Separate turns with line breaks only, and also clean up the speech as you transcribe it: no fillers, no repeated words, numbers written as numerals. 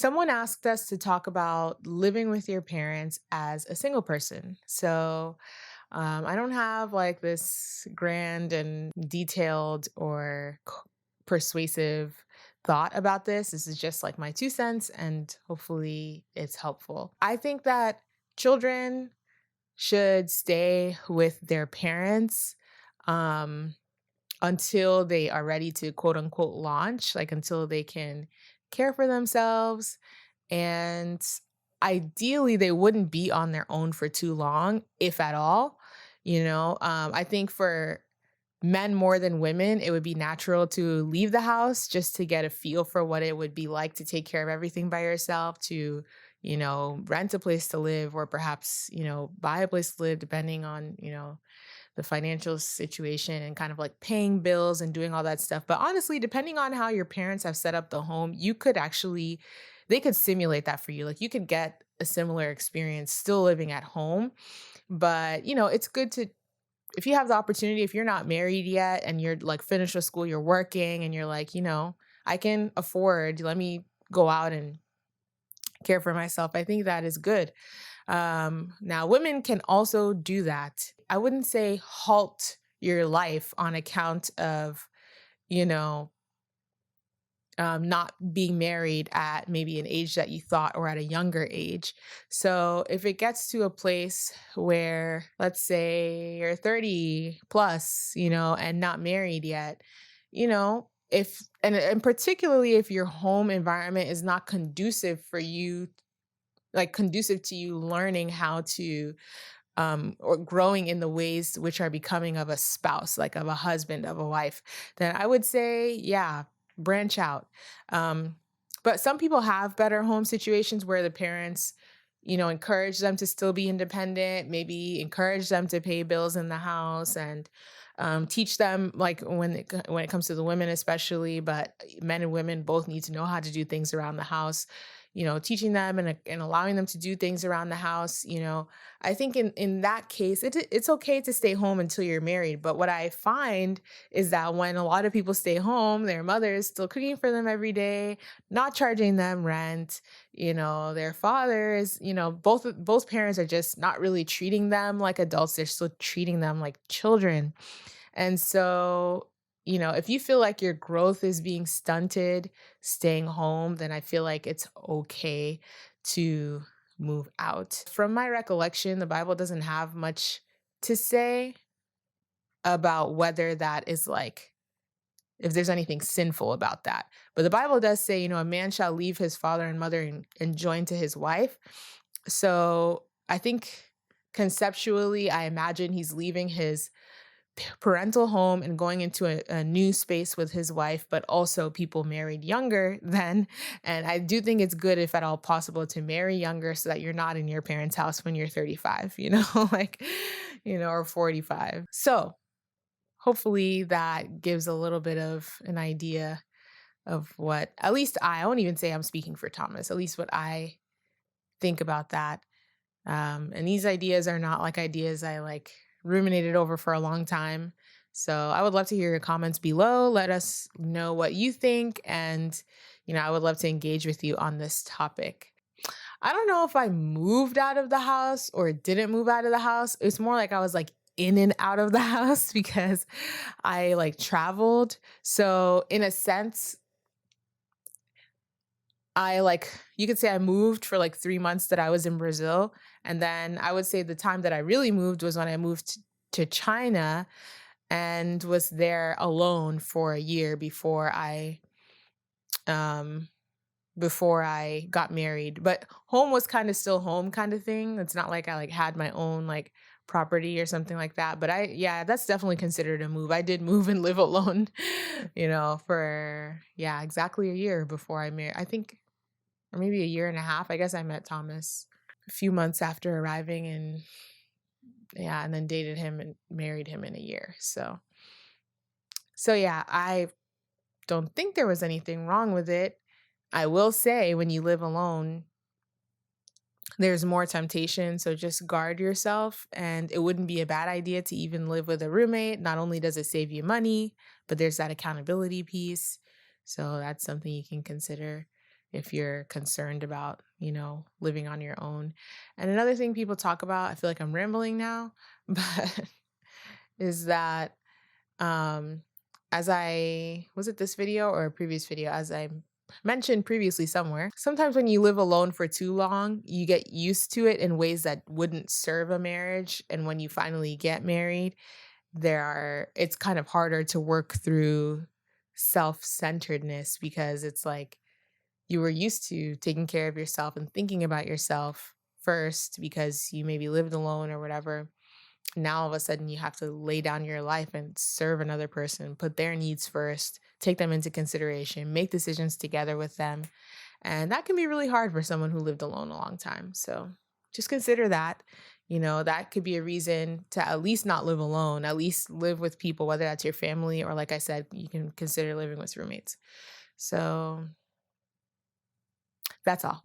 Someone asked us to talk about living with your parents as a single person. I don't have like this grand and detailed or persuasive thought about this. This is just like my 2 cents, and hopefully it's helpful. I think that children should stay with their parents um, until they are ready to quote unquote launch, like until they can care for themselves. And ideally, they wouldn't be on their own for too long, if at all. I think for men more than women, it would be natural to leave the house just to get a feel for what it would be like to take care of everything by yourself, to, rent a place to live or perhaps, buy a place to live, depending on, the financial situation and kind of like paying bills and doing all that stuff. But honestly, depending on how your parents have set up the home, they could simulate that for you. Like you could get a similar experience still living at home. But, it's good to, if you have the opportunity, if you're not married yet and you're like finished with school, you're working and you're like, I can afford, let me go out and care for myself. I think that is good. Now, women can also do that. I wouldn't say halt your life on account of, you know, not being married at maybe an age that you thought or at a younger age. So if it gets to a place where, let's say you're 30 plus, and not married yet, if and particularly if your home environment is not conducive for you, like conducive to you learning how to or growing in the ways which are becoming of a spouse, like of a husband, of a wife, then I would say, yeah, branch out. Um, but some people have better home situations where the parents, encourage them to still be independent, maybe encourage them to pay bills in the house and teach them, like when it comes to the women especially, but men and women both need to know how to do things around the house. Teaching them and allowing them to do things around the house. I think in that case, it's okay to stay home until you're married. But what I find is that when a lot of people stay home, their mother is still cooking for them every day, not charging them rent. Their fathers, both parents are just not really treating them like adults. They're still treating them like children. And so, if you feel like your growth is being stunted staying home, then I feel like it's okay to move out. From my recollection, the Bible doesn't have much to say about whether that is like, if there's anything sinful about that. But the Bible does say, a man shall leave his father and mother and join to his wife. So I think conceptually, I imagine he's leaving his parental home and going into a new space with his wife, but also people married younger then. And I do think it's good, if at all possible, to marry younger so that you're not in your parents' house when you're 35, like, or 45. So hopefully that gives a little bit of an idea of what, at least I won't even say I'm speaking for Thomas, at least what I think about that. And these ideas are not like ideas I like ruminated over for a long time. So I would love to hear your comments below. Let us know what you think. And, I would love to engage with you on this topic. I don't know if I moved out of the house or didn't move out of the house. It's more like I was like in and out of the house because I like traveled. So in a sense, you could say I moved for like 3 months that I was in Brazil. And then I would say the time that I really moved was when I moved to China and was there alone for a year um, before I got married. But home was kind of still home kind of thing. It's not like I like had my own like property or something like that. But yeah, that's definitely considered a move. I did move and live alone, for, yeah, exactly a year before I married. I think, or maybe a year and a half. I guess I met Thomas a few months after arriving, and yeah, and then dated him and married him in a year. So yeah, I don't think there was anything wrong with it. I will say when you live alone, there's more temptation, so just guard yourself, and it wouldn't be a bad idea to even live with a roommate. Not only does it save you money, but there's that accountability piece. So that's something you can consider. if you're concerned about, living on your own. And another thing people talk about, I feel like I'm rambling now, but is that um as I was it this video or a previous video, as I mentioned previously somewhere, sometimes when you live alone for too long, you get used to it in ways that wouldn't serve a marriage. And when you finally get married, it's kind of harder to work through self-centeredness because it's like you were used to taking care of yourself and thinking about yourself first because you maybe lived alone or whatever. Now all of a sudden you have to lay down your life and serve another person, put their needs first, take them into consideration, make decisions together with them. And that can be really hard for someone who lived alone a long time. So just consider that. That could be a reason to at least not live alone, at least live with people, whether that's your family or, like I said, you can consider living with roommates. So that's all.